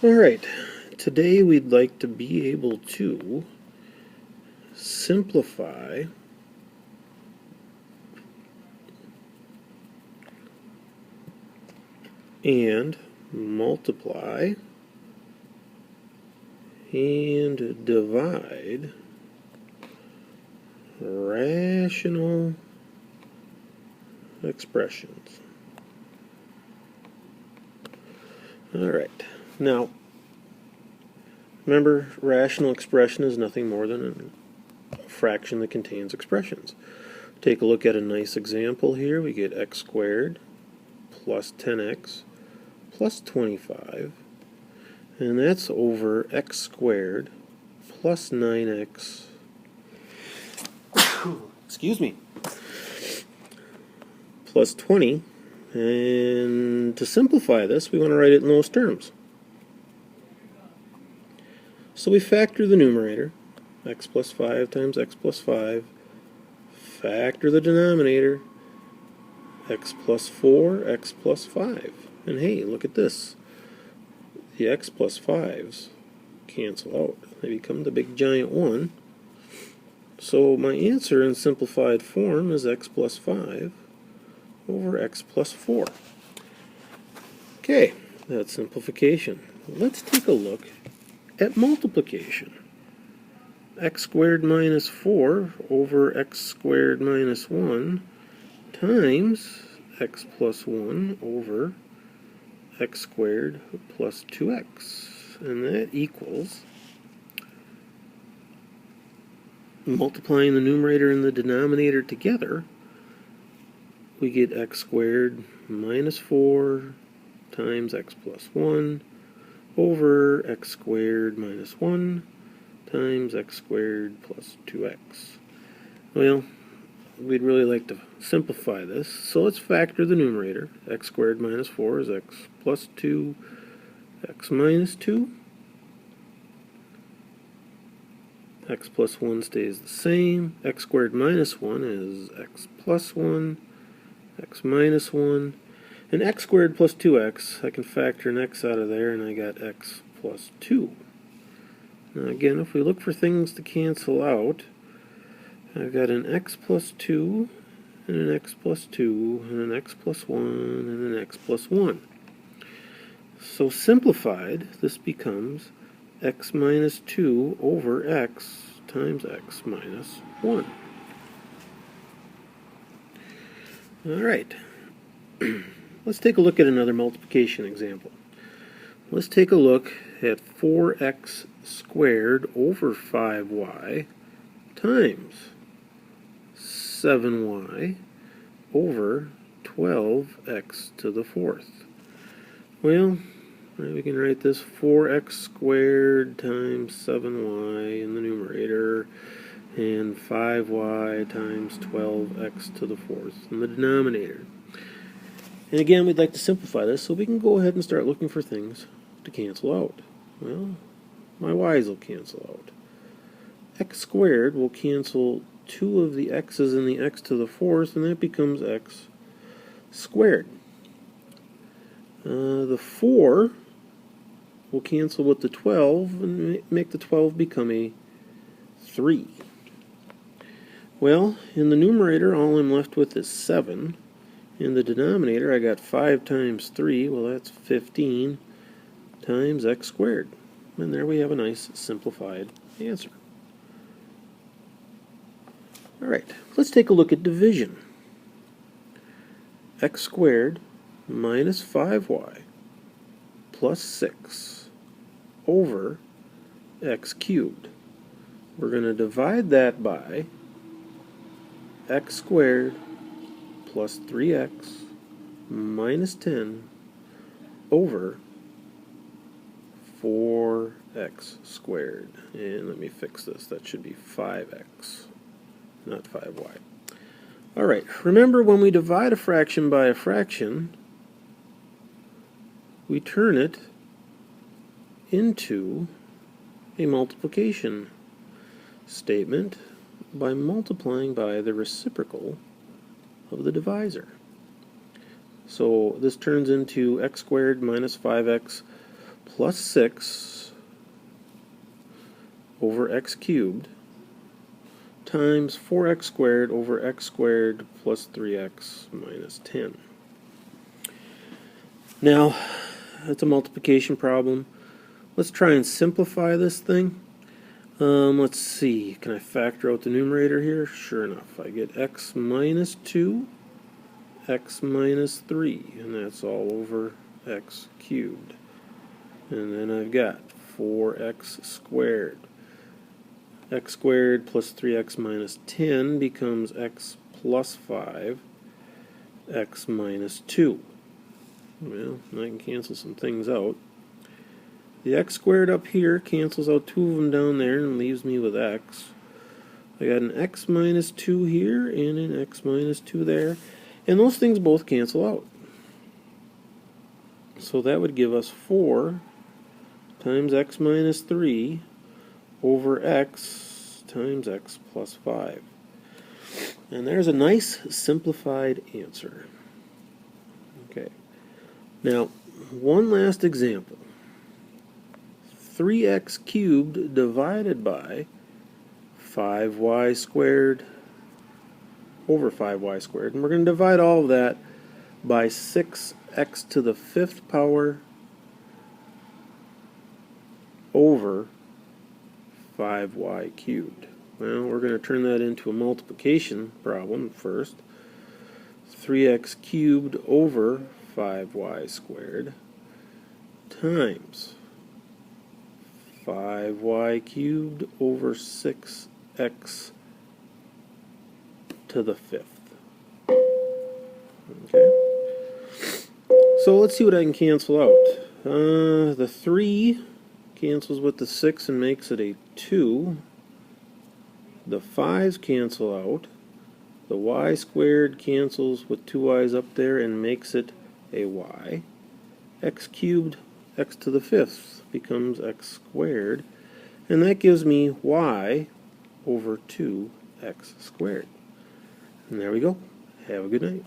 Alright, today we'd like to be able to simplify and multiply and divide rational expressions. Alright, now remember, rational expression is nothing more than a fraction that contains expressions. Take a look at a nice example here. We get x squared plus 10x plus 25, and that's over x squared plus 9x excuse me, plus 20. And to simplify this, we want to write it in those terms. So we factor the numerator, x plus 5 times x plus 5, factor the denominator, x plus 4, x plus 5. And hey, look at this. The x plus 5s cancel out. They become the big giant 1. So my answer in simplified form is x plus 5 over x plus 4. Okay, that's simplification. Let's take a look at multiplication. X squared minus 4 over x squared minus 1 times x plus 1 over x squared plus 2x. And that equals, multiplying the numerator and the denominator together, we get x squared minus 4 times x plus 1 over x squared minus 1 times x squared plus 2x. Well, we'd really like to simplify this, so let's factor the numerator. X squared minus 4 is x plus 2, x minus 2. X plus 1 stays the same. X squared minus 1 is x plus 1, x minus 1. And x squared plus 2x, I can factor an x out of there, and I got x plus 2. Now again, if we look for things to cancel out, I've got an x plus 2, and an x plus 2, and an x plus 1, and an x plus 1. So simplified, this becomes x minus 2 over x times x minus 1. Alright, let's take a look at another multiplication example. Let's take a look at 4x squared over 5y times 7y over 12x to the fourth. Well, we can write this 4x squared times 7y in the numerator and 5y times 12x to the fourth in the denominator. And again, we'd like to simplify this so we can go ahead and start looking for things to cancel out. Well, my y's will cancel out. X squared will cancel 2 of the x's in the x to the fourth, and that becomes x squared. The 4 will cancel with the 12 and make the 12 become a 3. Well, in the numerator, all I'm left with is 7. In the denominator, I got 5 times 3, well that's 15 times x squared. And there we have a nice simplified answer. Alright, let's take a look at division. X squared minus 5y plus 6 over x cubed. We're going to divide that by x squared plus 3x minus 10 over 4x squared. And let me fix this. That should be 5x, not 5y. Alright, remember when we divide a fraction by a fraction, we turn it into a multiplication statement by multiplying by the reciprocal of the divisor. So this turns into x squared minus 5x plus 6 over x cubed times 4x squared over x squared plus 3x minus 10. Now, that's a multiplication problem. Let's try and simplify this thing. Let's see, can I factor out the numerator here? Sure enough, I get x minus 2, x minus 3, and that's all over x cubed. And then I've got 4x squared. X squared plus 3x minus 10 becomes x plus 5, x minus 2. Well, I can cancel some things out. The x squared up here cancels out 2 of them down there and leaves me with x. I got an x minus 2 here and an x minus 2 there. And those things both cancel out. So that would give us 4 times x minus 3 over x times x plus 5. And there's a nice simplified answer. Okay. Now, one last example. 3x cubed divided by 5y squared over 5y squared. And we're going to divide all of that by 6x to the 5th power over 5y cubed. Well, we're going to turn that into a multiplication problem first. 3x cubed over 5y squared times 5y cubed over 6x to the 5th. Okay. So let's see what I can cancel out. The 3 cancels with the 6 and makes it a 2. The 5's cancel out. The y squared cancels with 2 y's up there and makes it a y. X cubed, x to the 5th becomes x squared. And that gives me y over 2x squared. And there we go. Have a good night.